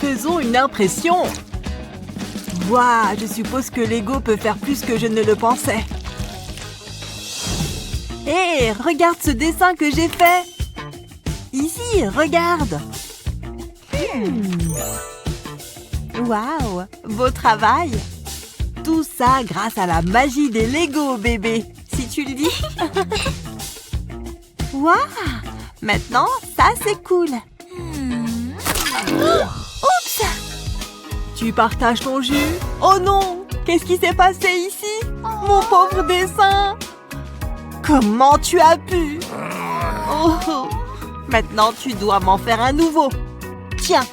Faisons une impression. Waouh, je suppose que Lego peut faire plus que je ne le pensais. Hé, regarde ce dessin que j'ai fait. Ici, regarde. Waouh, beau travail. Tout ça grâce à la magie des Lego, bébé, si tu le dis. Waouh, maintenant, ça c'est cool. Oups! Tu partages ton jus? Oh non! Qu'est-ce qui s'est passé ici? Mon pauvre dessin! Comment tu as pu? Oh! Maintenant, tu dois m'en faire un nouveau. Tiens!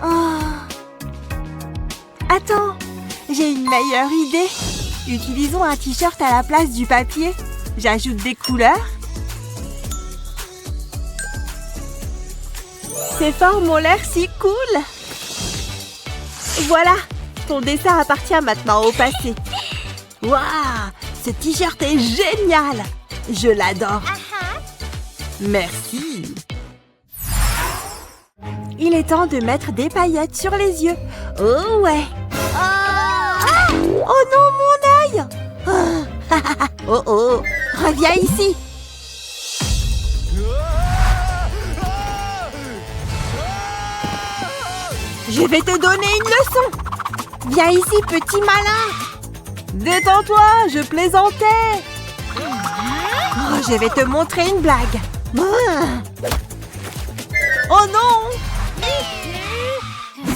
Oh. Attends! J'ai une meilleure idée. Utilisons un t-shirt à la place du papier. J'ajoute des couleurs. Ces formes ont l'air si cool. Voilà, ton dessin appartient maintenant au passé. Waouh, ce t-shirt est génial. Je l'adore. Merci. Il est temps de mettre des paillettes sur les yeux. Oh ouais. Oh non, mon œil. Oh oh, reviens ici. Je vais te donner une leçon. Viens ici, petit malin. Détends-toi, je plaisantais. Oh, je vais te montrer une blague. Oh non!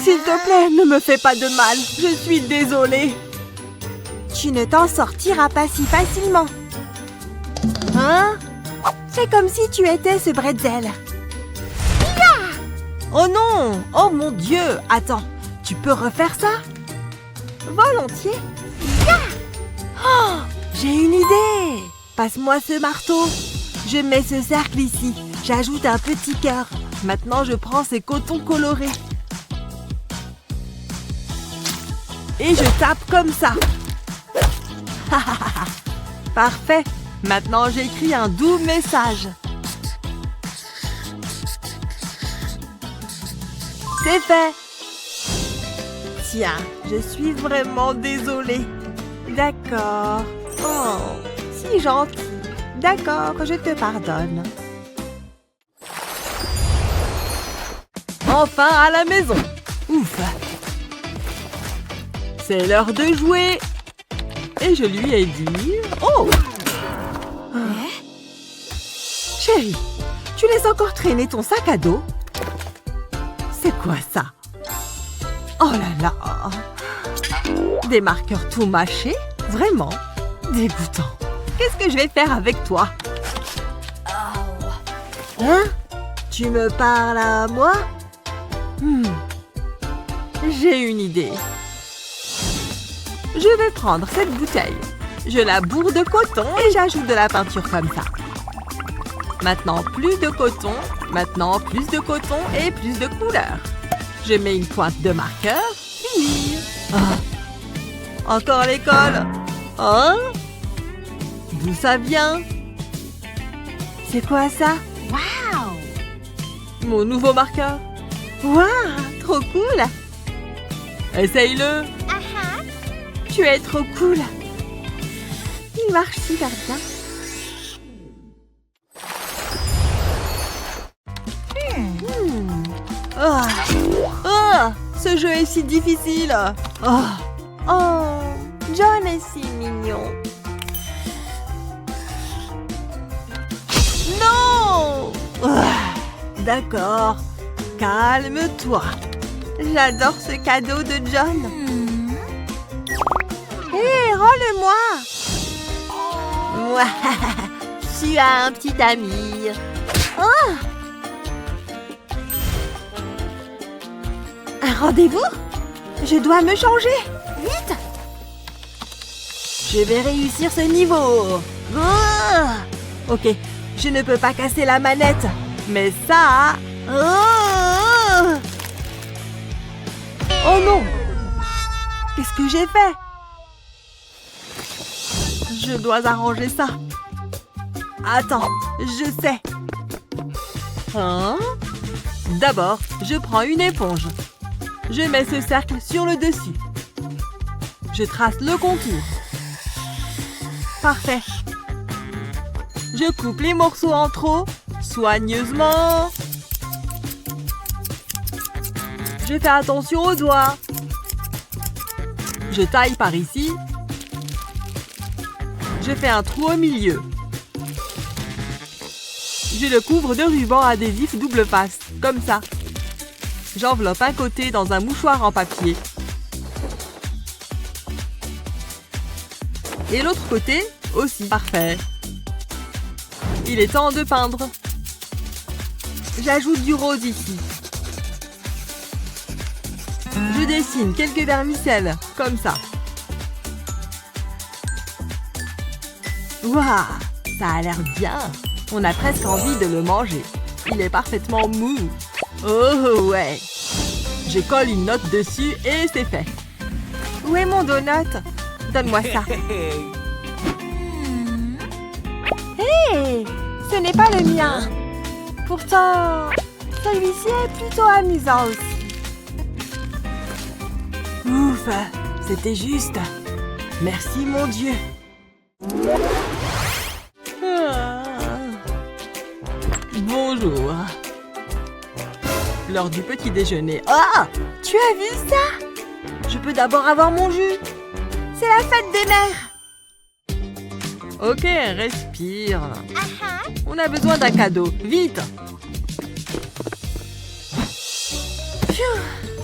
S'il te plaît, ne me fais pas de mal. Je suis désolée. Tu ne t'en sortiras pas si facilement. Hein? C'est comme si tu étais ce bretzel. Oh non! Oh mon Dieu! Attends, tu peux refaire ça? Volontiers. Oh, j'ai une idée! Passe-moi ce marteau. Je mets ce cercle ici. J'ajoute un petit cœur. Maintenant, je prends ces cotons colorés. Et je tape comme ça. Parfait. Maintenant, j'écris un doux message. C'est fait. Tiens, je suis vraiment désolée. D'accord. Oh, si gentil. D'accord, je te pardonne. Enfin à la maison. Ouf. C'est l'heure de jouer. Et je lui ai dit... Oh! Chérie, tu laisses encore traîner ton sac à dos? C'est quoi ça? Oh là là! Des marqueurs tout mâchés? Vraiment? Dégoûtant. Qu'est-ce que je vais faire avec toi? Hein? Tu me parles à moi? J'ai une idée. Je vais prendre cette bouteille. Je la bourre de coton et j'ajoute de la peinture comme ça. Maintenant, plus de coton. Maintenant, plus de coton et plus de couleurs. Je mets une pointe de marqueur. Fini. Oh. Encore l'école. Hein? D'où ça vient? C'est quoi ça? Waouh! Mon nouveau marqueur. Waouh! Trop cool! Essaye-le! Tu es trop cool! Il marche super bien. Oh. Oh, ce jeu est si difficile. Oh. Oh, John est si mignon. Non. Oh. D'accord, calme-toi. J'adore ce cadeau de John. Hé, rends-le-moi. Tu as un petit ami. Oh. Un rendez-vous? Je dois me changer. Vite! Je vais réussir ce niveau. Oh. Ok, je ne peux pas casser la manette. Mais ça... Oh, oh non! Qu'est-ce que j'ai fait? Je dois arranger ça. Attends, je sais. Hein? D'abord, je prends une éponge. Je mets ce cercle sur le dessus. Je trace le contour. Parfait. Je coupe les morceaux en trop, soigneusement. Je fais attention aux doigts. Je taille par ici. Je fais un trou au milieu. Je le couvre de ruban adhésif double face, comme ça. J'enveloppe un côté dans un mouchoir en papier. Et l'autre côté aussi. Parfait. Il est temps de peindre. J'ajoute du rose ici. Je dessine quelques vermicelles, comme ça. Waouh, ça a l'air bien. On a presque envie de le manger. Il est parfaitement mou. Oh ouais. Je colle une note dessus et c'est fait. Où est mon donut? Donne-moi ça. Hé, ce n'est pas le mien. Pourtant, celui-ci est plutôt amusant aussi. Ouf, c'était juste. Merci mon Dieu. Bonjour. L'heure du petit déjeuner. Ah! Tu as vu ça? Je peux d'abord avoir mon jus. C'est la fête des mères. Ok, respire. On a besoin d'un cadeau. Vite!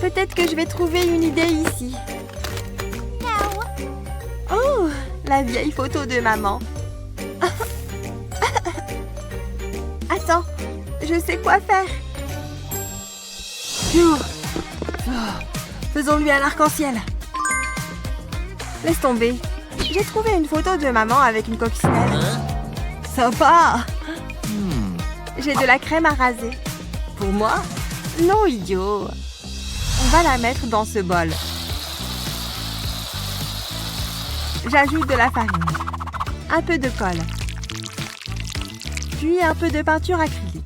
Peut-être que je vais trouver une idée ici. Oh, la vieille photo de maman. Attends, je sais quoi faire. Faisons-lui un arc-en-ciel. Laisse tomber. J'ai trouvé une photo de maman avec une coccinelle. Sympa. J'ai de la crème à raser. Pour moi? Non, idiot. On va la mettre dans ce bol. J'ajoute de la farine, un peu de colle, puis un peu de peinture acrylique.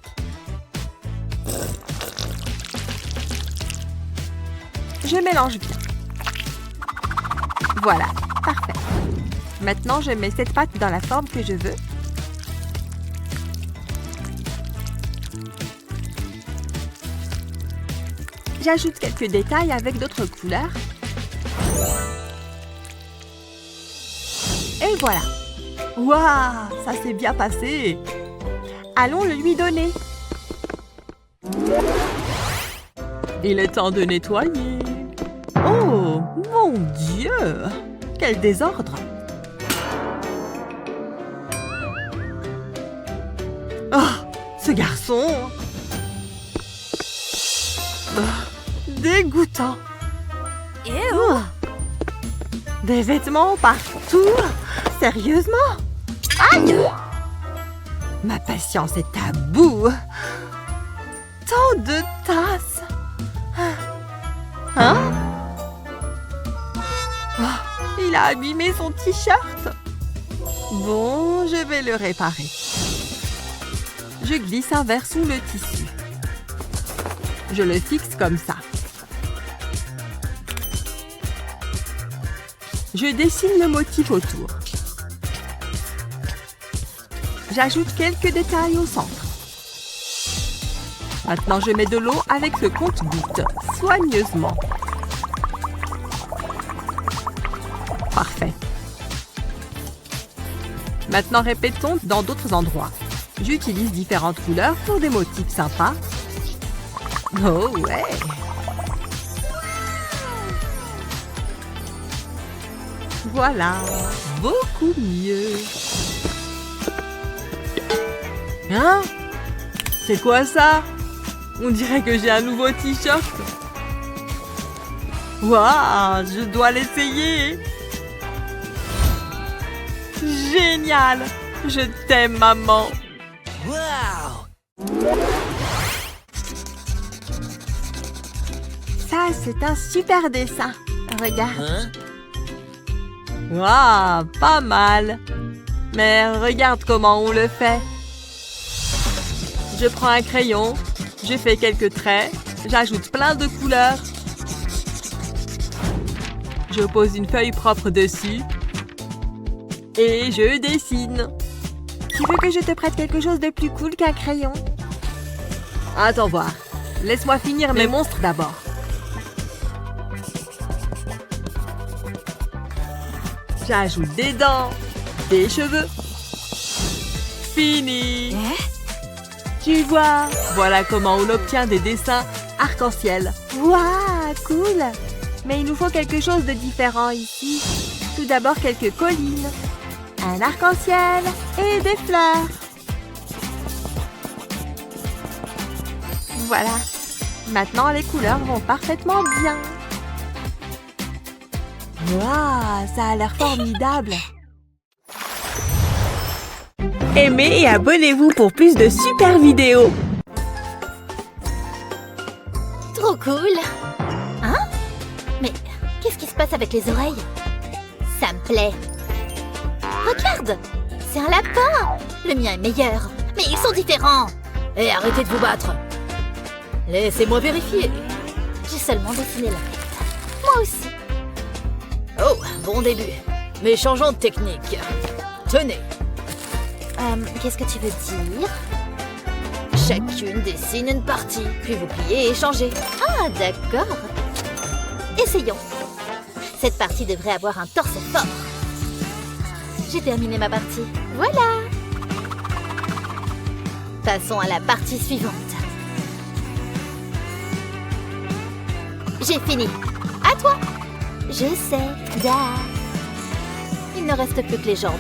Je mélange bien. Voilà, parfait. Maintenant, je mets cette pâte dans la forme que je veux. J'ajoute quelques détails avec d'autres couleurs. Et voilà. Waouh, ça s'est bien passé. Allons le lui donner. Il est temps de nettoyer. Oh, mon Dieu! Quel désordre! Oh, ce garçon! Oh, dégoûtant! Oh, des vêtements partout! Sérieusement? Aïe! Ma patience est à bout! Tant de tasses! Hein? Oh, il a abîmé son t-shirt! Bon, je vais le réparer. Je glisse un verre sous le tissu. Je le fixe comme ça. Je dessine le motif autour. J'ajoute quelques détails au centre. Maintenant, je mets de l'eau avec le compte-gouttes, soigneusement. Parfait. Maintenant, répétons dans d'autres endroits. J'utilise différentes couleurs pour des motifs sympas. Oh ouais! Voilà, beaucoup mieux. Hein? C'est quoi ça? On dirait que j'ai un nouveau t-shirt. Waouh, je dois l'essayer. Génial! Je t'aime, maman. Wow! Ça, c'est un super dessin. Regarde. Waouh, pas mal. Mais regarde comment on le fait. Je prends un crayon, Je fais quelques traits, j'ajoute plein de couleurs. Je pose une feuille propre dessus. Et je dessine. Tu veux que je te prête quelque chose de plus cool qu'un crayon? Attends voir. Laisse-moi finir mes monstres d'abord. J'ajoute des dents, des cheveux. Fini. Tu vois, voilà comment on obtient des dessins arc-en-ciel. Waouh, cool! Mais il nous faut quelque chose de différent ici. Tout d'abord quelques collines, un arc-en-ciel et des fleurs. Voilà. Maintenant, les couleurs vont parfaitement bien. Waouh, ça a l'air formidable. Aimez et abonnez-vous pour plus de super vidéos. Trop cool! Hein? Mais qu'est-ce qui se passe avec les oreilles? Ça me plaît. Regarde! C'est un lapin! Le mien est meilleur. Mais ils sont différents! Hé, arrêtez de vous battre! Laissez-moi vérifier. J'ai seulement dessiné la tête. Moi aussi. Oh, bon début. Mais changeons de technique. Tenez. Qu'est-ce que tu veux dire? Chacune dessine une partie, puis vous pliez et changez. Ah, d'accord. Essayons. Cette partie devrait avoir un torse fort. J'ai terminé ma partie. Voilà. Passons à la partie suivante. J'ai fini. À toi. Je sais. Da. Il ne reste plus que les jambes.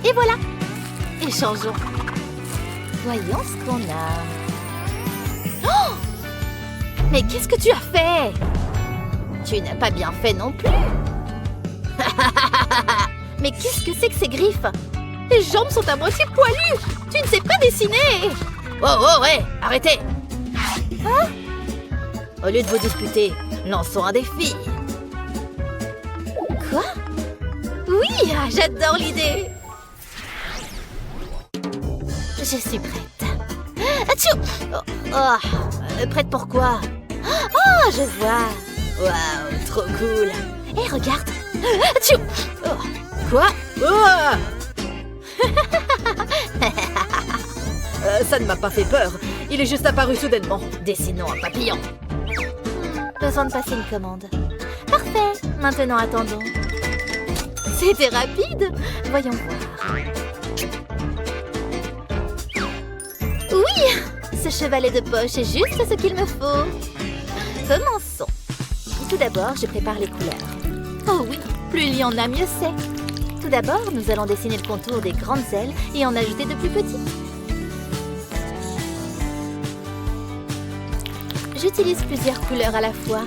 Et voilà. Échangeons. Voyons ce qu'on a. Oh! Mais qu'est-ce que tu as fait? Tu n'as pas bien fait non plus. Mais qu'est-ce que c'est que ces griffes? Les jambes sont à moitié poilues. Tu ne sais pas dessiner. Oh, oh, ouais, arrêtez. Hein? Au lieu de vous disputer, lançons un défi. Quoi? Oui, j'adore l'idée. Je suis prête. Atchou! Prête pour quoi? Oh, je vois. Waouh, trop cool. Hé, regarde. Atchou! Quoi? Oh! Ça ne m'a pas fait peur. Il est juste apparu soudainement. Dessinons un papillon. Besoin de passer une commande. Parfait. Maintenant, attendons. C'était rapide. Voyons voir. Oui! Ce chevalet de poche est juste ce qu'il me faut. Commençons. Tout d'abord, je prépare les couleurs. Oh oui, plus il y en a, mieux c'est. Tout d'abord, nous allons dessiner le contour des grandes ailes et en ajouter de plus petites. J'utilise plusieurs couleurs à la fois,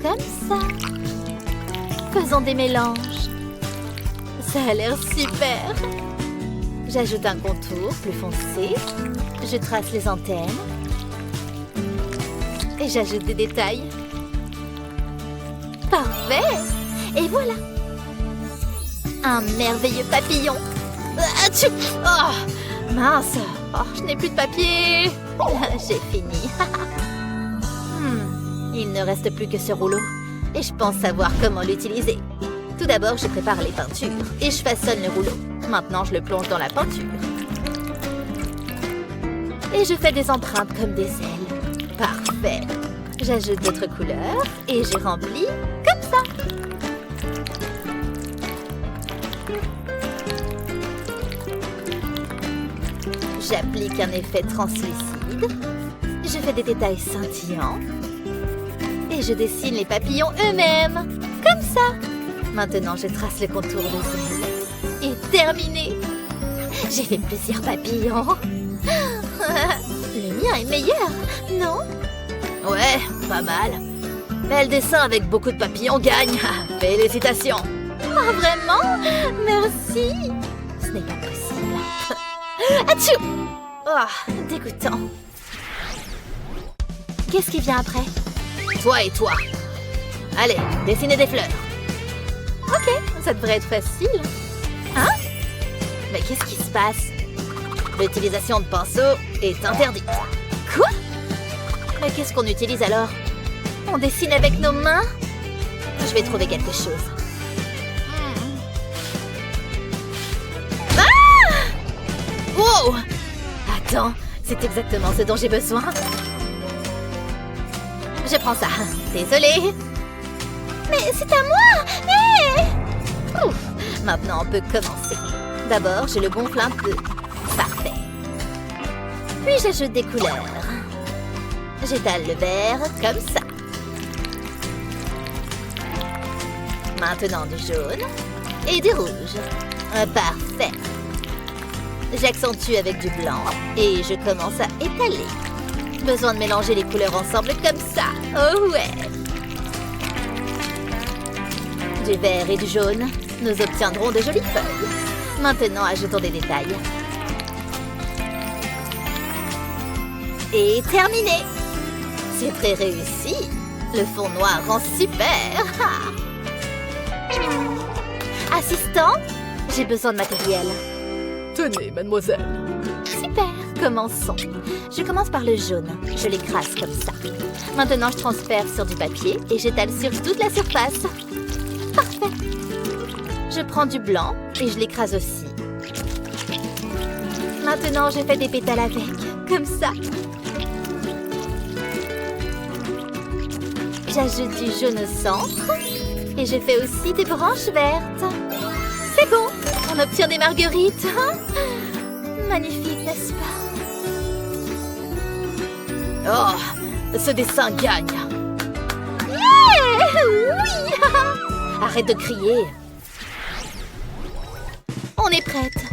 comme ça. Faisons des mélanges. Ça a l'air super. J'ajoute un contour plus foncé. Je trace les antennes. Et j'ajoute des détails. Parfait! Et voilà! Un merveilleux papillon! Atchou! Oh, mince! Oh, je n'ai plus de papier! J'ai fini! Il ne reste plus que ce rouleau. Et je pense savoir comment l'utiliser. Tout d'abord, je prépare les peintures. Et je façonne le rouleau. Maintenant, je le plonge dans la peinture. Et je fais des empreintes comme des ailes. Parfait! J'ajoute d'autres couleurs et j'ai rempli comme ça. J'applique un effet translucide. Je fais des détails scintillants. Et je dessine les papillons eux-mêmes. Comme ça. Maintenant, je trace le contour des ailes. Et terminé. J'ai fait plusieurs papillons. Le mien est meilleur, non? Ouais, pas mal. Mais le dessin avec beaucoup de papillons gagne. Félicitations. Oh, vraiment? Merci. Ce n'est pas possible. Atchou! Oh, dégoûtant. Qu'est-ce qui vient après? Toi et toi. Allez, dessinez des fleurs. Ok, ça devrait être facile. Hein? Mais qu'est-ce qui se passe? L'utilisation de pinceau est interdite. qu'est-ce qu'on utilise alors? On dessine avec nos mains? Je vais trouver quelque chose. Ah! Wow! Attends, c'est exactement ce dont j'ai besoin. Je prends ça. Désolée. Mais c'est à moi! Hey! Ouf! Maintenant, on peut commencer. D'abord, je le gonfle un peu. Parfait. Puis j'ajoute des couleurs. J'étale le vert comme ça. Maintenant du jaune et du rouge. Parfait. J'accentue avec du blanc et je commence à étaler. Besoin de mélanger les couleurs ensemble comme ça. Oh ouais! Du vert et du jaune, nous obtiendrons de jolies feuilles. Maintenant, ajoutons des détails. Et terminé! C'est très réussi. Le fond noir rend super. Assistant, j'ai besoin de matériel. Tenez, mademoiselle. Super, commençons. Je commence par le jaune. Je l'écrase comme ça. Maintenant, je transfère sur du papier et j'étale sur toute la surface. Parfait. Je prends du blanc et je l'écrase aussi. Maintenant, je fais des pétales avec, comme ça. J'ajoute du jaune au centre et je fais aussi des branches vertes. C'est bon, on obtient des marguerites. Magnifique, n'est-ce pas? Oh, ce dessin gagne. Yeah! Oui! Arrête de crier. On est prête.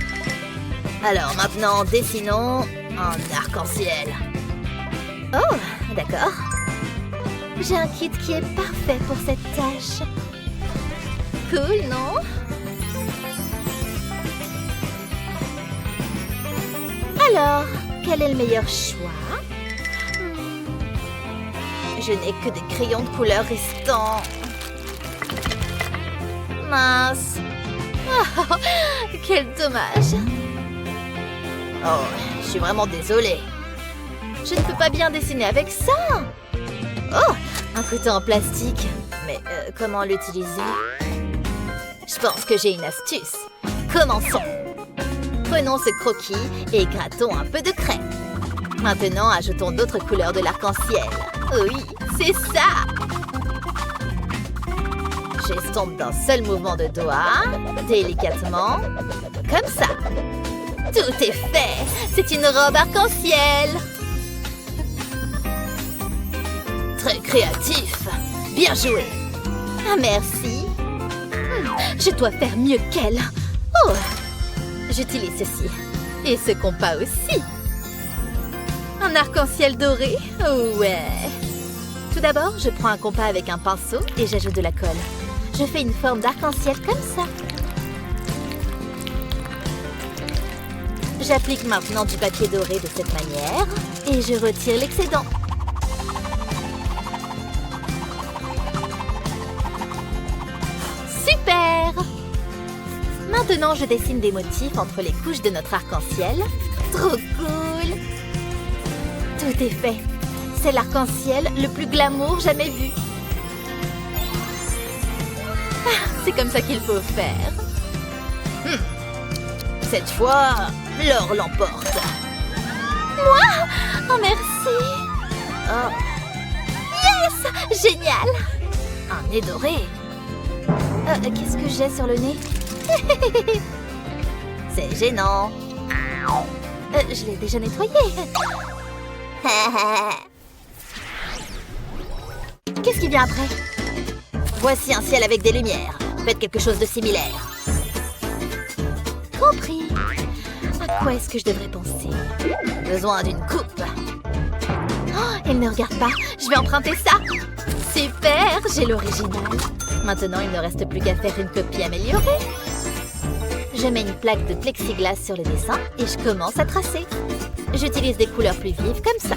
Alors maintenant, dessinons un arc-en-ciel. Oh, d'accord. J'ai un kit qui est parfait pour cette tâche. Cool, non? Alors, quel est le meilleur choix? Je n'ai que des crayons de couleur restants. Mince. Oh, quel dommage. Oh, je suis vraiment désolée. Je ne peux pas bien dessiner avec ça. Oh, un couteau en plastique. Mais comment l'utiliser? Je pense que j'ai une astuce. Commençons. Prenons ce croquis et grattons un peu de crème. Maintenant, ajoutons d'autres couleurs de l'arc-en-ciel. Oui, c'est ça. J'estompe d'un seul mouvement de doigt, délicatement, comme ça. Tout est fait. C'est une robe arc-en-ciel. Très créatif. Bien joué. Ah, merci. Je dois faire mieux qu'elle. Oh, j'utilise ceci. Et ce compas aussi. Un arc-en-ciel doré. Oh, ouais. Tout d'abord, je prends un compas avec un pinceau et j'ajoute de la colle. Je fais une forme d'arc-en-ciel comme ça. J'applique maintenant du papier doré de cette manière et je retire l'excédent. Super! Maintenant, je dessine des motifs entre les couches de notre arc-en-ciel. Trop cool! Tout est fait. C'est l'arc-en-ciel le plus glamour jamais vu. Ah, c'est comme ça qu'il faut faire. Cette fois, l'or l'emporte. Moi? Oh, merci! Oh, Yes! Génial! un nez doré. Qu'est-ce que j'ai sur le nez? C'est gênant. Je l'ai déjà nettoyé. Qu'est-ce qui vient après? Voici un ciel avec des lumières. Faites quelque chose de similaire. Compris. À quoi est-ce que je devrais penser? Besoin d'une coupe. Oh, elle ne regarde pas. Je vais emprunter ça. Super, j'ai l'original. Maintenant, il ne reste plus qu'à faire une copie améliorée. Je mets une plaque de plexiglas sur le dessin et je commence à tracer. J'utilise des couleurs plus vives comme ça.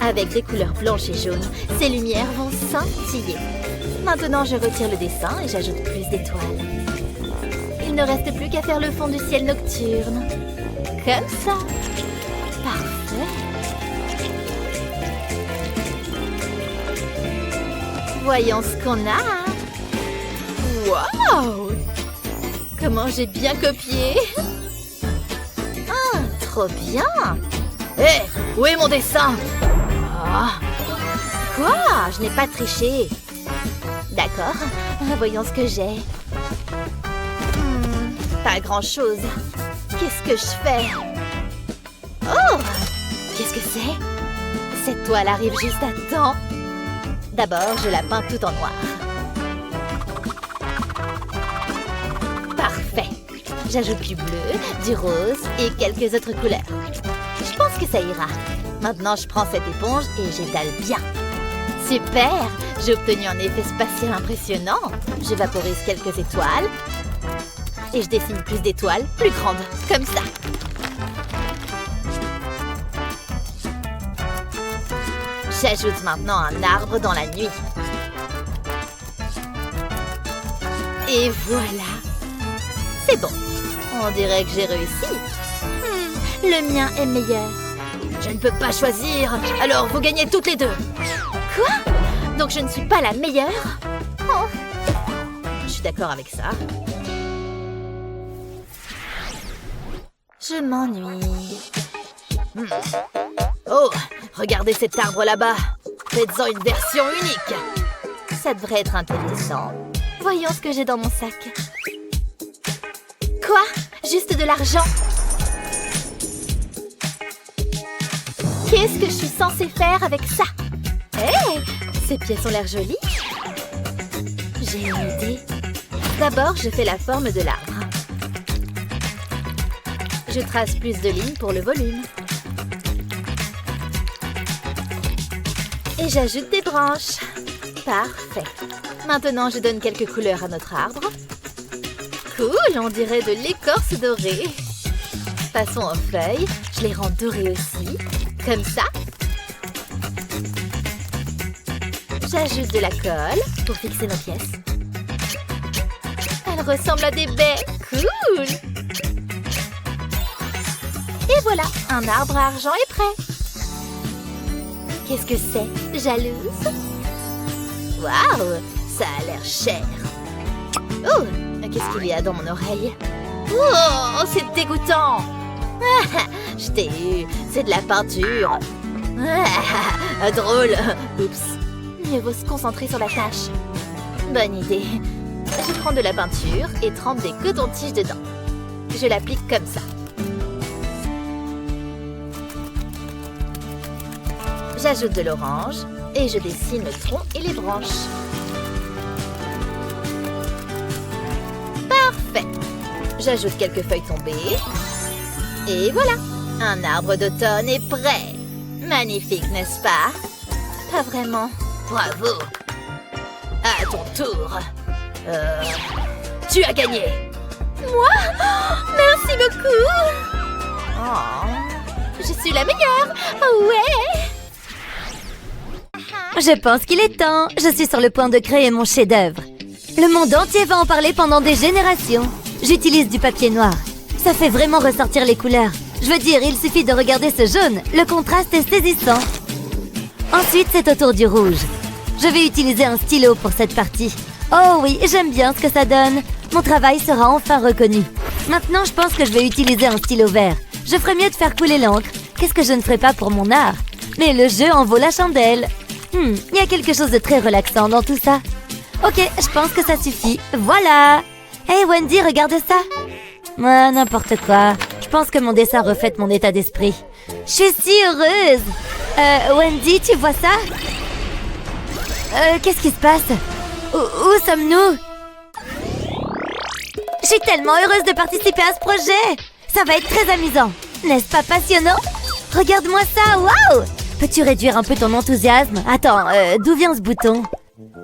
Avec des couleurs blanches et jaunes, ces lumières vont scintiller. Maintenant, je retire le dessin et j'ajoute plus d'étoiles. Il ne reste plus qu'à faire le fond du ciel nocturne. Comme ça. Parfait. Voyons ce qu'on a. Waouh! Comment j'ai bien copié! Ah, trop bien! Hé, où est mon dessin? Ah. Quoi? Je n'ai pas triché. D'accord, voyons ce que j'ai. Pas grand-chose. Qu'est-ce que je fais? Oh! Qu'est-ce que c'est? Cette toile arrive juste à temps. D'abord, je la peins tout en noir. Parfait. J'ajoute du bleu, du rose et quelques autres couleurs. Je pense que ça ira. Maintenant, je prends cette éponge et j'étale bien. Super! J'ai obtenu un effet spatial impressionnant. Je vaporise quelques étoiles. Et je dessine plus d'étoiles, plus grandes, comme ça. J'ajoute maintenant un arbre dans la nuit. Et voilà. C'est bon. On dirait que j'ai réussi. Le mien est meilleur. Je ne peux pas choisir, alors vous gagnez toutes les deux. Quoi? Donc je ne suis pas la meilleure? Oh. Je suis d'accord avec ça. Je m'ennuie. Oh, regardez cet arbre là-bas. Faites-en une version unique. Ça devrait être intéressant. Voyons ce que j'ai dans mon sac. Quoi? Juste de l'argent? Qu'est-ce que je suis censée faire avec ça? Hé! Ces pièces ont l'air jolies. J'ai une idée. D'abord, je fais la forme de l'arbre. Je trace plus de lignes pour le volume. Et j'ajoute des branches. Parfait. Maintenant, je donne quelques couleurs à notre arbre. Cool, on dirait de l'écorce dorée. Passons aux feuilles. Je les rends dorées aussi. Comme ça. J'ajoute de la colle pour fixer nos pièces. Elles ressemblent à des baies. Cool! Et voilà, un arbre à argent est prêt. Qu'est-ce que c'est? Jalouse? Waouh, ça a l'air cher. Oh, qu'est-ce qu'il y a dans mon oreille? Oh, c'est dégoûtant. Je t'ai eu, c'est de la peinture. Drôle. Oups. Mieux vaut se concentrer sur la tâche. Bonne idée. Je prends de la peinture et trempe des cotons-tiges dedans. Je l'applique comme ça. J'ajoute de l'orange et je dessine le tronc et les branches. Parfait. J'ajoute quelques feuilles tombées. Et voilà, un arbre d'automne est prêt. Magnifique, n'est-ce pas? Pas vraiment. Bravo. À ton tour. Tu as gagné. Moi? Oh, merci beaucoup. Oh, je suis la meilleure. Oh, ouais. Je pense qu'il est temps. Je suis sur le point de créer mon chef-d'œuvre. Le monde entier va en parler pendant des générations. J'utilise du papier noir. Ça fait vraiment ressortir les couleurs. Je veux dire, il suffit de regarder ce jaune. Le contraste est saisissant. Ensuite, c'est au tour du rouge. Je vais utiliser un stylo pour cette partie. Oh oui, j'aime bien ce que ça donne. Mon travail sera enfin reconnu. Maintenant, je pense que je vais utiliser un stylo vert. Je ferais mieux de faire couler l'encre. Qu'est-ce que je ne ferais pas pour mon art? Mais le jeu en vaut la chandelle. Il y a quelque chose de très relaxant dans tout ça. Ok, je pense que ça suffit. Voilà! Hey Wendy, regarde ça! N'importe quoi. Je pense que mon dessin reflète mon état d'esprit. Je suis si heureuse! Wendy, tu vois ça? Qu'est-ce qui se passe? Où sommes-nous? Je suis tellement heureuse de participer à ce projet! Ça va être très amusant. N'est-ce pas passionnant? Regarde-moi ça, waouh! Peux-tu réduire un peu ton enthousiasme? Attends, d'où vient ce bouton?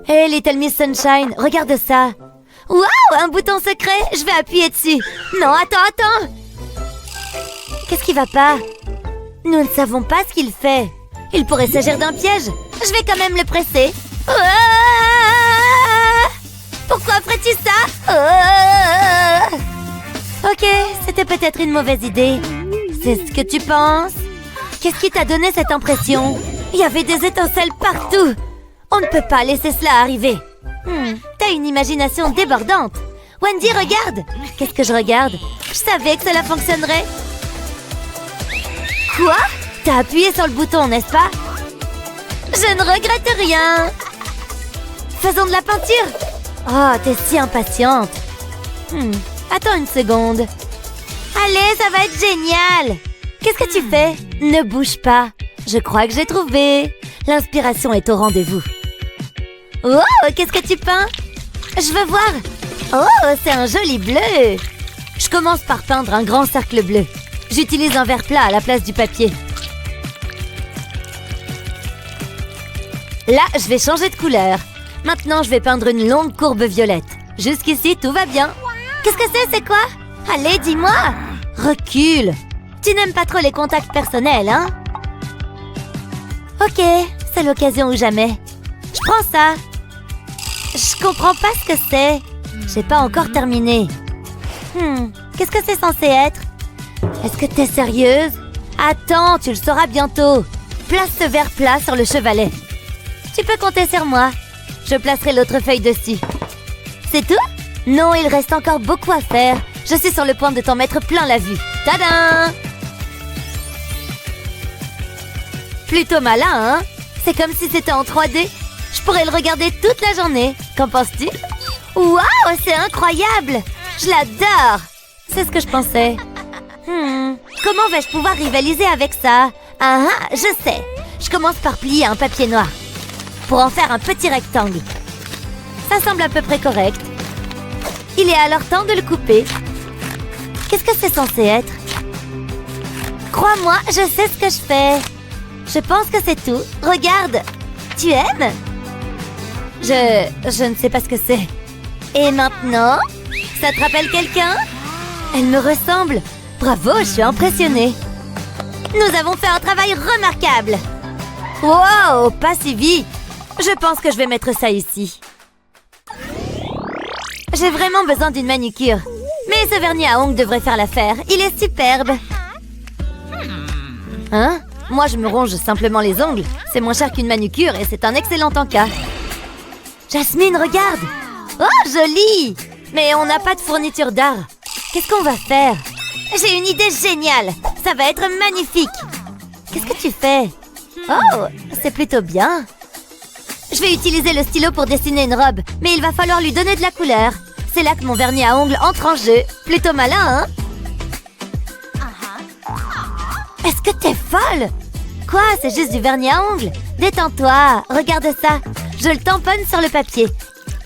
Hey, Little Miss Sunshine, regarde ça! Waouh, un bouton secret! Je vais appuyer dessus! Non, attends! Qu'est-ce qui va pas? Nous ne savons pas ce qu'il fait. Il pourrait s'agir d'un piège. Je vais quand même le presser. Pourquoi ferais-tu ça? Ok, c'était peut-être une mauvaise idée. C'est ce que tu penses? Qu'est-ce qui t'a donné cette impression? Il y avait des étincelles partout. On ne peut pas laisser cela arriver. T'as une imagination débordante. Wendy, regarde! Qu'est-ce que je regarde? Je savais que cela fonctionnerait. Quoi? T'as appuyé sur le bouton, n'est-ce pas? Je ne regrette rien. Faisons de la peinture. Oh, t'es si impatiente. Attends une seconde. Allez, ça va être génial. Qu'est-ce que tu fais? Ne bouge pas. Je crois que j'ai trouvé. L'inspiration est au rendez-vous. Oh, qu'est-ce que tu peins? Je veux voir. Oh, c'est un joli bleu. Je commence par peindre un grand cercle bleu. J'utilise un verre plat à la place du papier. Là, je vais changer de couleur. Maintenant, je vais peindre une longue courbe violette. Jusqu'ici, tout va bien. Qu'est-ce que c'est quoi? Allez, dis-moi. Recule. Tu n'aimes pas trop les contacts personnels, hein? Ok, c'est l'occasion ou jamais. Je prends ça. Je comprends pas ce que c'est. J'ai pas encore terminé. Qu'est-ce que c'est censé être? Est-ce que t'es sérieuse? Attends, tu le sauras bientôt. Place ce verre plat sur le chevalet. Tu peux compter sur moi. Je placerai l'autre feuille dessus. C'est tout? Non, il reste encore beaucoup à faire. Je suis sur le point de t'en mettre plein la vue. Tadam! Plutôt malin, hein? C'est comme si c'était en 3D. Je pourrais le regarder toute la journée. Qu'en penses-tu? Waouh, c'est incroyable! Je l'adore! C'est ce que je pensais. Comment vais-je pouvoir rivaliser avec ça? Ah, je sais. Je commence par plier un papier noir pour en faire un petit rectangle. Ça semble à peu près correct. Il est alors temps de le couper. Qu'est-ce que c'est censé être? Crois-moi, je sais ce que je fais. Je pense que c'est tout. Regarde. Tu aimes? Je ne sais pas ce que c'est. Et maintenant? Ça te rappelle quelqu'un? Elle me ressemble. Bravo, je suis impressionnée. Nous avons fait un travail remarquable. Wow, pas si vite. Je pense que je vais mettre ça ici. J'ai vraiment besoin d'une manucure. Mais ce vernis à ongles devrait faire l'affaire. Il est superbe. Hein? Moi, je me ronge simplement les ongles. C'est moins cher qu'une manucure et c'est un excellent encas. Jasmine, regarde! Oh, joli! Mais on n'a pas de fourniture d'art. Qu'est-ce qu'on va faire? J'ai une idée géniale! Ça va être magnifique! Qu'est-ce que tu fais? Oh, c'est plutôt bien. Je vais utiliser le stylo pour dessiner une robe, mais il va falloir lui donner de la couleur. C'est là que mon vernis à ongles entre en jeu. Plutôt malin, hein? Est-ce que t'es folle? Quoi? C'est juste du vernis à ongles? Détends-toi, regarde ça. Je le tamponne sur le papier.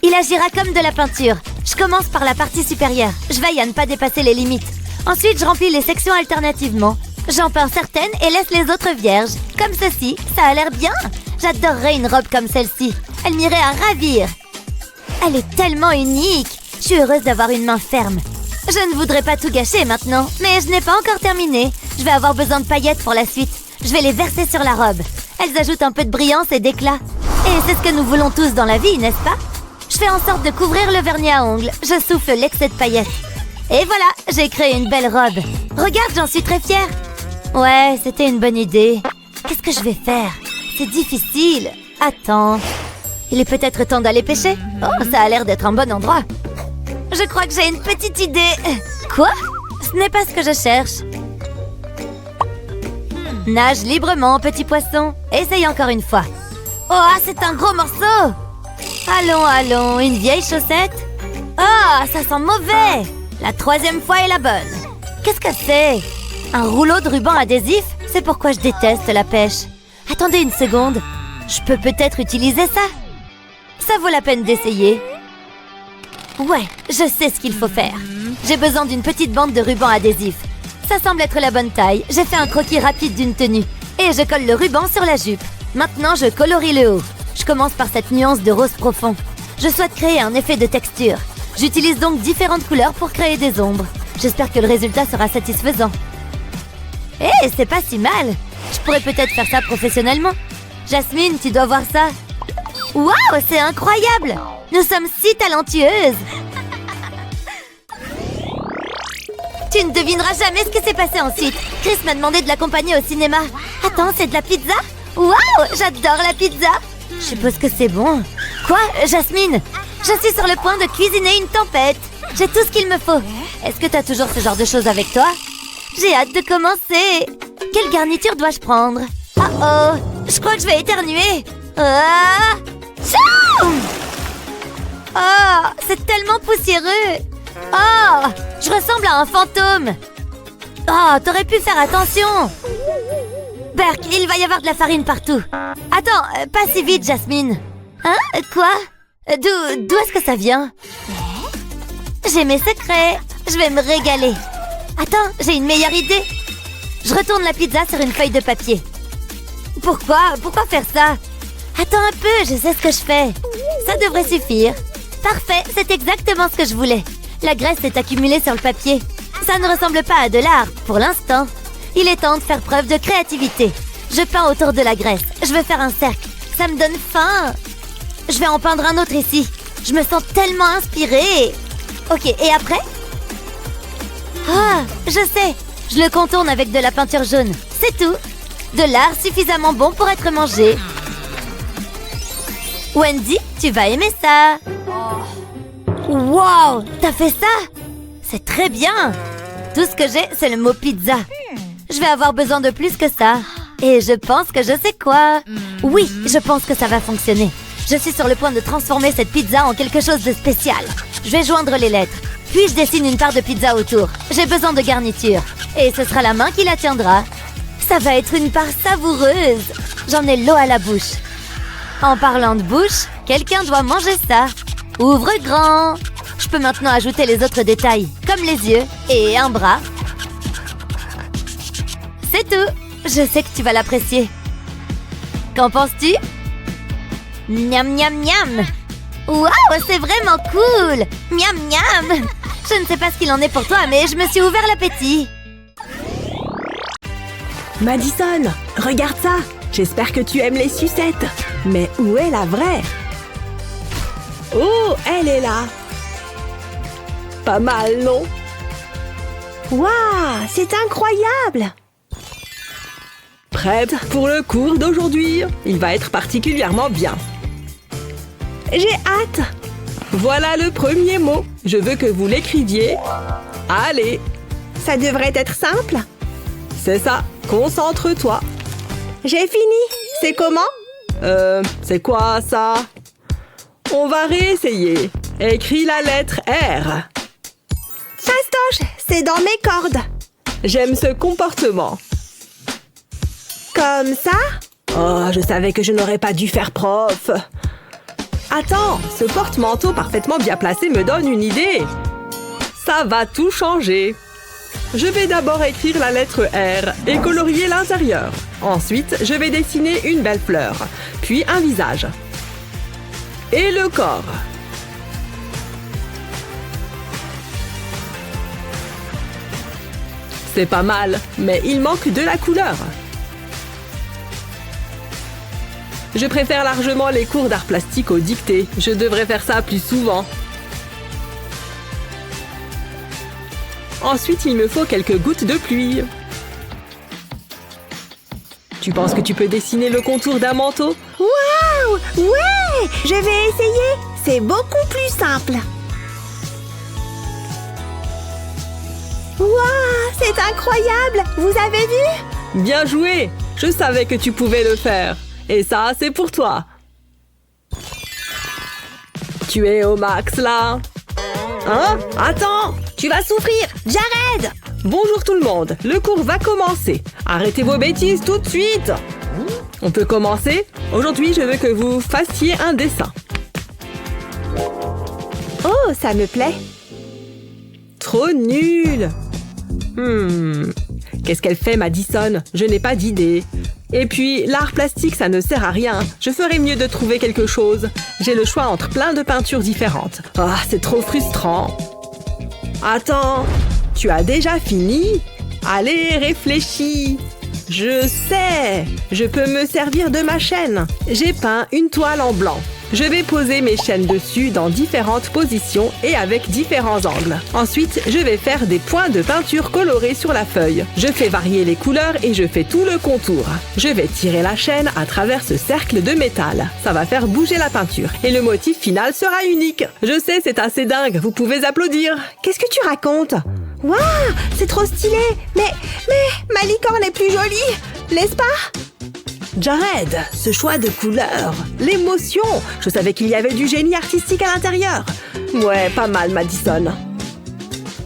Il agira comme de la peinture. Je commence par la partie supérieure. Je veille à ne pas dépasser les limites. Ensuite, je remplis les sections alternativement. J'en peins certaines et laisse les autres vierges. Comme ceci, ça a l'air bien. J'adorerais une robe comme celle-ci. Elle m'irait à ravir. Elle est tellement unique. Je suis heureuse d'avoir une main ferme. Je ne voudrais pas tout gâcher maintenant, mais je n'ai pas encore terminé. Je vais avoir besoin de paillettes pour la suite. Je vais les verser sur la robe. Elles ajoutent un peu de brillance et d'éclat. Et c'est ce que nous voulons tous dans la vie, n'est-ce pas? Je fais en sorte de couvrir le vernis à ongles. Je souffle l'excès de paillettes. Et voilà, j'ai créé une belle robe. Regarde, j'en suis très fière. Ouais, c'était une bonne idée. Qu'est-ce que je vais faire? C'est difficile. Attends. Il est peut-être temps d'aller pêcher. Oh, ça a l'air d'être un bon endroit. Je crois que j'ai une petite idée. Quoi? Ce n'est pas ce que je cherche. Nage librement, petit poisson. Essaye encore une fois. Oh, c'est un gros morceau. Allons, allons, une vieille chaussette. Oh, ça sent mauvais. La 3e fois est la bonne. Qu'est-ce que c'est? Un rouleau de ruban adhésif? C'est pourquoi je déteste la pêche. Attendez une seconde. Je peux peut-être utiliser ça? Ça vaut la peine d'essayer. Ouais, je sais ce qu'il faut faire. J'ai besoin d'une petite bande de ruban adhésif. Ça semble être la bonne taille. J'ai fait un croquis rapide d'une tenue. Et je colle le ruban sur la jupe. Maintenant, je colorie le haut. Je commence par cette nuance de rose profond. Je souhaite créer un effet de texture. J'utilise donc différentes couleurs pour créer des ombres. J'espère que le résultat sera satisfaisant. Eh, c'est pas si mal. Je pourrais peut-être faire ça professionnellement. Jasmine, tu dois voir ça. Waouh, c'est incroyable! Nous sommes si talentueuses! Tu ne devineras jamais ce qui s'est passé ensuite. Chris m'a demandé de l'accompagner au cinéma. Attends, c'est de la pizza? Waouh, j'adore la pizza. Je suppose que c'est bon. Quoi, Jasmine? Je suis sur le point de cuisiner une tempête. J'ai tout ce qu'il me faut. Est-ce que t'as toujours ce genre de choses avec toi? J'ai hâte de commencer. Quelle garniture dois-je prendre? Oh, je crois que je vais éternuer. Ah! Tchoum! Oh, c'est tellement poussiéreux. Oh, je ressemble à un fantôme. Oh, t'aurais pu faire attention. Berk, il va y avoir de la farine partout. Attends, pas si vite, Jasmine. Hein? Quoi? D'où est-ce que ça vient? J'ai mes secrets. Je vais me régaler. Attends, j'ai une meilleure idée. Je retourne la pizza sur une feuille de papier. Pourquoi faire ça? Attends un peu, je sais ce que je fais. Ça devrait suffire. Parfait, c'est exactement ce que je voulais. La graisse s'est accumulée sur le papier. Ça ne ressemble pas à de l'art, pour l'instant. Il est temps de faire preuve de créativité. Je peins autour de la graisse. Je veux faire un cercle. Ça me donne faim. Je vais en peindre un autre ici. Je me sens tellement inspirée. Ok, et après? Ah, je sais. Je le contourne avec de la peinture jaune. C'est tout. De l'art suffisamment bon pour être mangé. Wendy, tu vas aimer ça. Wow, t'as fait ça? C'est très bien. Tout ce que j'ai, c'est le mot pizza. Je vais avoir besoin de plus que ça. Et je pense que je sais quoi. Oui, je pense que ça va fonctionner. Je suis sur le point de transformer cette pizza en quelque chose de spécial. Je vais joindre les lettres. Puis je dessine une part de pizza autour. J'ai besoin de garniture. Et ce sera la main qui la tiendra. Ça va être une part savoureuse. J'en ai l'eau à la bouche. En parlant de bouche, quelqu'un doit manger ça. Ouvre grand. Je peux maintenant ajouter les autres détails, comme les yeux et un bras. C'est tout. Je sais que tu vas l'apprécier. Qu'en penses-tu? Miam, miam, miam. Waouh, c'est vraiment cool. Miam, miam. Je ne sais pas ce qu'il en est pour toi, mais je me suis ouvert l'appétit. Madison, regarde ça. J'espère que tu aimes les sucettes. Mais où est la vraie? Oh, elle est là. Pas mal, non? Waouh, c'est incroyable! Prête pour le cours d'aujourd'hui? Il va être particulièrement bien. J'ai hâte! Voilà le premier mot. Je veux que vous l'écriviez. Allez! Ça devrait être simple? C'est ça. Concentre-toi. J'ai fini. C'est comment? C'est quoi ça? On va réessayer. Écris la lettre R. Fastoche, c'est dans mes cordes. J'aime ce comportement. Comme ça? Oh, je savais que je n'aurais pas dû faire prof. Attends, ce porte-manteau parfaitement bien placé me donne une idée. Ça va tout changer. Je vais d'abord écrire la lettre R et colorier l'intérieur. Ensuite, je vais dessiner une belle fleur, puis un visage. Et le corps. C'est pas mal, mais il manque de la couleur. Je préfère largement les cours d'art plastique aux dictées. Je devrais faire ça plus souvent. Ensuite, il me faut quelques gouttes de pluie. Tu penses que tu peux dessiner le contour d'un manteau? Waouh! Ouais! Je vais essayer. C'est beaucoup plus simple. Waouh! C'est incroyable! Vous avez vu? Bien joué! Je savais que tu pouvais le faire. Et ça, c'est pour toi. Tu es au max, là. Hein? Attends! Tu vas souffrir! Jared! Bonjour tout le monde, le cours va commencer. Arrêtez vos bêtises tout de suite. On peut commencer? Aujourd'hui, je veux que vous fassiez un dessin. Oh, ça me plaît. Trop nul! Qu'est-ce qu'elle fait, Madison? Je n'ai pas d'idée. Et puis, l'art plastique, ça ne sert à rien. Je ferais mieux de trouver quelque chose. J'ai le choix entre plein de peintures différentes. Ah, c'est trop frustrant. Attends, tu as déjà fini? Allez, réfléchis. Je sais, je peux me servir de ma chaîne. J'ai peint une toile en blanc. Je vais poser mes chaînes dessus dans différentes positions et avec différents angles. Ensuite, je vais faire des points de peinture colorés sur la feuille. Je fais varier les couleurs et je fais tout le contour. Je vais tirer la chaîne à travers ce cercle de métal. Ça va faire bouger la peinture et le motif final sera unique. Je sais, c'est assez dingue, vous pouvez applaudir. Qu'est-ce que tu racontes? Waouh, c'est trop stylé. Mais ma licorne est plus jolie, n'est-ce pas? Jared, ce choix de couleurs, l'émotion. Je savais qu'il y avait du génie artistique à l'intérieur. Ouais, pas mal, Madison.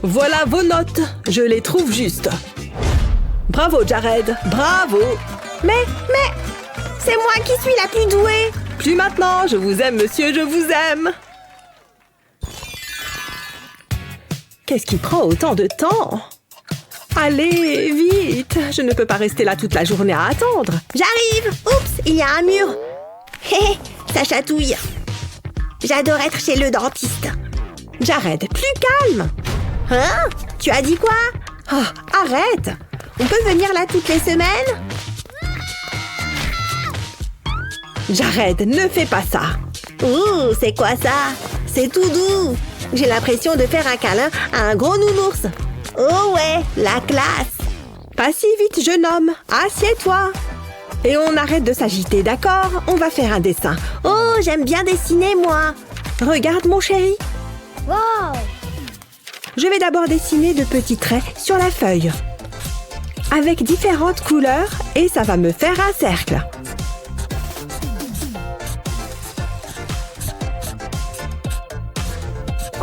Voilà vos notes. Je les trouve justes. Bravo, Jared. Bravo. Mais, c'est moi qui suis la plus douée. Plus maintenant. Je vous aime, monsieur, je vous aime. Qu'est-ce qui prend autant de temps? Allez, vite! Je ne peux pas rester là toute la journée à attendre. J'arrive! Oups, il y a un mur. Hé, ça chatouille. J'adore être chez le dentiste. Jared, plus calme! Hein? Tu as dit quoi? Oh, arrête! On peut venir là toutes les semaines? Jared, ne fais pas ça! Ouh, c'est quoi ça? C'est tout doux. J'ai l'impression de faire un câlin à un gros nounours. Oh ouais, la classe! Pas si vite, jeune homme. Assieds-toi. Et on arrête de s'agiter, d'accord? On va faire un dessin. Oh, j'aime bien dessiner, moi. Regarde, mon chéri. Wow! Je vais d'abord dessiner de petits traits sur la feuille. Avec différentes couleurs et ça va me faire un cercle.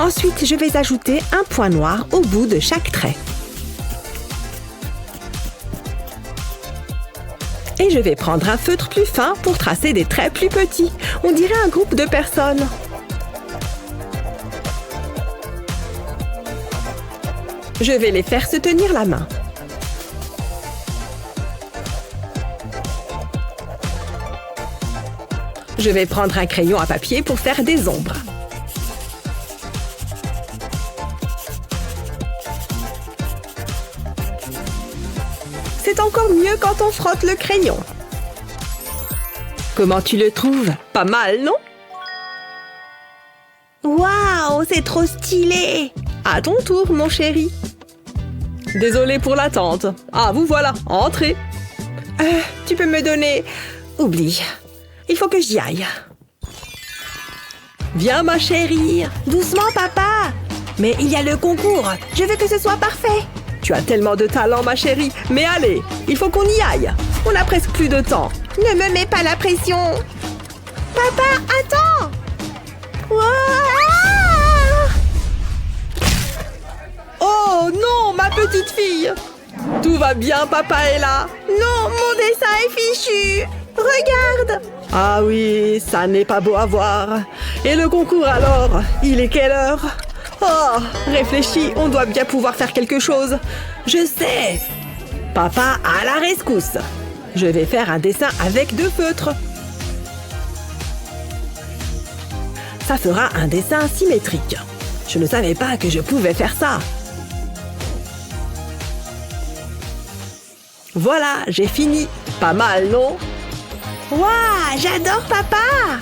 Ensuite, je vais ajouter un point noir au bout de chaque trait. Et je vais prendre un feutre plus fin pour tracer des traits plus petits. On dirait un groupe de personnes. Je vais les faire se tenir la main. Je vais prendre un crayon à papier pour faire des ombres. C'est encore mieux quand on frotte le crayon. Comment tu le trouves? Pas mal, non? Waouh, c'est trop stylé. À ton tour, mon chéri. Désolée pour l'attente. Ah, vous voilà, entrez. Tu peux me donner... Oublie. Il faut que j'y aille. Viens, ma chérie. Doucement, papa. Mais il y a le concours. Je veux que ce soit parfait. Tu as tellement de talent, ma chérie. Mais allez, il faut qu'on y aille. On a presque plus de temps. Ne me mets pas la pression. Papa, attends. Ouah! Oh non, ma petite fille. Tout va bien, papa est là. Non, mon dessin est fichu. Regarde. Ah oui, ça n'est pas beau à voir. Et le concours alors? Il est quelle heure? Oh, réfléchis, on doit bien pouvoir faire quelque chose. Je sais. Papa à la rescousse. Je vais faire un dessin avec 2 feutres. Ça fera un dessin symétrique. Je ne savais pas que je pouvais faire ça. Voilà, j'ai fini. Pas mal, non? Waouh, j'adore papa.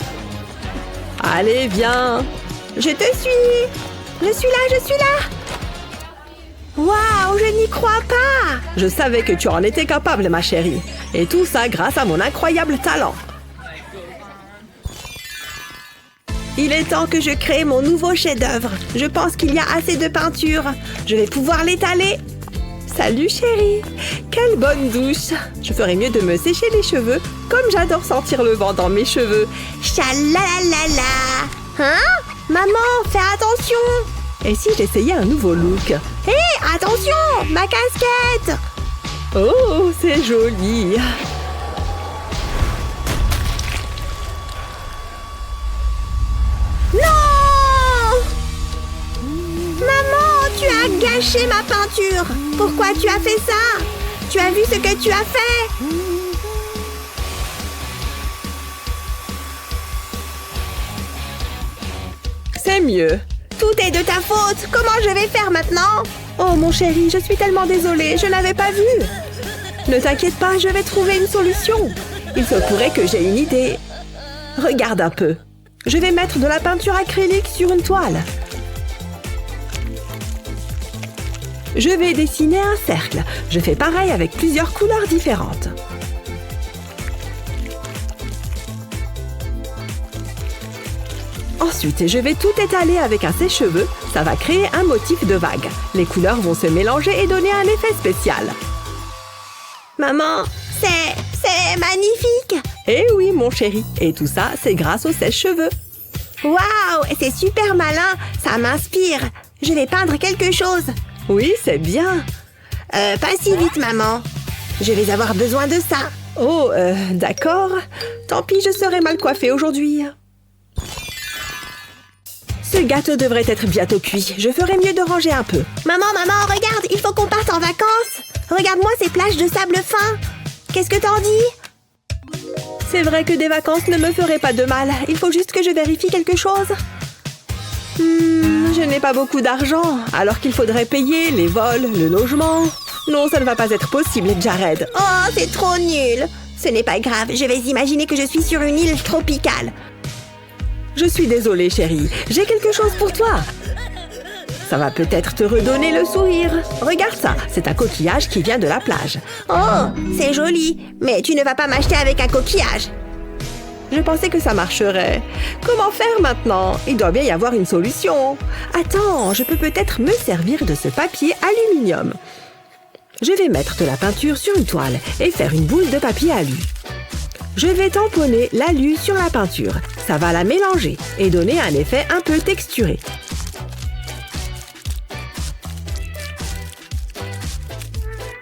Allez, viens. Je te suis. Je suis là. Waouh, je n'y crois pas. Je savais que tu en étais capable, ma chérie. Et tout ça grâce à mon incroyable talent. Il est temps que je crée mon nouveau chef-d'œuvre. Je pense qu'il y a assez de peinture. Je vais pouvoir l'étaler. Salut, chérie. Quelle bonne douche. Je ferais mieux de me sécher les cheveux, comme j'adore sentir le vent dans mes cheveux. Chalalalala. Hein? Maman, fais attention. Et si j'essayais un nouveau look? Hé, attention, ma casquette. Oh, c'est joli. Non! Maman, tu as gâché ma peinture. Pourquoi tu as fait ça? Tu as vu ce que tu as fait? C'est mieux. Tout est de ta faute. Comment je vais faire maintenant? Oh, mon chéri, je suis tellement désolée. Je n'avais pas vu. Ne t'inquiète pas, je vais trouver une solution. Il se pourrait que j'ai une idée. Regarde un peu. Je vais mettre de la peinture acrylique sur une toile. Je vais dessiner un cercle. Je fais pareil avec plusieurs couleurs différentes. Ensuite, je vais tout étaler avec un sèche-cheveux. Ça va créer un motif de vague. Les couleurs vont se mélanger et donner un effet spécial. Maman, c'est magnifique! Eh oui, mon chéri. Et tout ça, c'est grâce au sèche-cheveux. Waouh, c'est super malin, ça m'inspire. Je vais peindre quelque chose. Oui, c'est bien. Pas si vite, maman. Je vais avoir besoin de ça. Oh, d'accord. Tant pis, je serai mal coiffée aujourd'hui. Ce gâteau devrait être bientôt cuit. Je ferai mieux de ranger un peu. Maman, regarde, il faut qu'on parte en vacances. Regarde-moi ces plages de sable fin. Qu'est-ce que t'en dis? C'est vrai que des vacances ne me feraient pas de mal. Il faut juste que je vérifie quelque chose. Je n'ai pas beaucoup d'argent, alors qu'il faudrait payer les vols, le logement. Non, ça ne va pas être possible, Jared. Oh, c'est trop nul. Ce n'est pas grave, je vais imaginer que je suis sur une île tropicale. Je suis désolée, chérie. J'ai quelque chose pour toi. Ça va peut-être te redonner le sourire. Regarde ça, c'est un coquillage qui vient de la plage. Oh, c'est joli, mais tu ne vas pas m'acheter avec un coquillage. Je pensais que ça marcherait. Comment faire maintenant? Il doit bien y avoir une solution. Attends, je peux peut-être me servir de ce papier aluminium. Je vais mettre de la peinture sur une toile et faire une boule de papier alu. Je vais tamponner l'alu sur la peinture. Ça va la mélanger et donner un effet un peu texturé.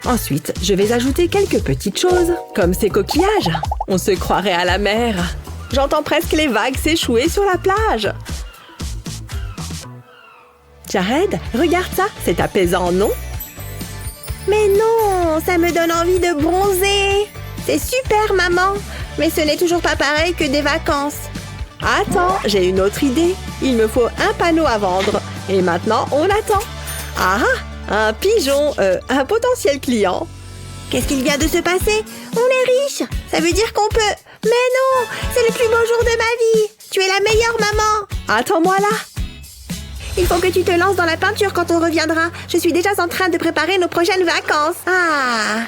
Ensuite, je vais ajouter quelques petites choses, comme ces coquillages. On se croirait à la mer. J'entends presque les vagues s'échouer sur la plage. Jared, regarde ça, c'est apaisant, non? Mais non, ça me donne envie de bronzer. C'est super, maman. Mais ce n'est toujours pas pareil que des vacances. Attends, j'ai une autre idée. Il me faut un panneau à vendre. Et maintenant, on attend. Ah, un pigeon, un potentiel client. Qu'est-ce qu'il vient de se passer? On est riche. Ça veut dire qu'on peut... Mais non, c'est le plus beau jour de ma vie. Tu es la meilleure, maman. Attends-moi là. Il faut que tu te lances dans la peinture quand on reviendra. Je suis déjà en train de préparer nos prochaines vacances. Ah,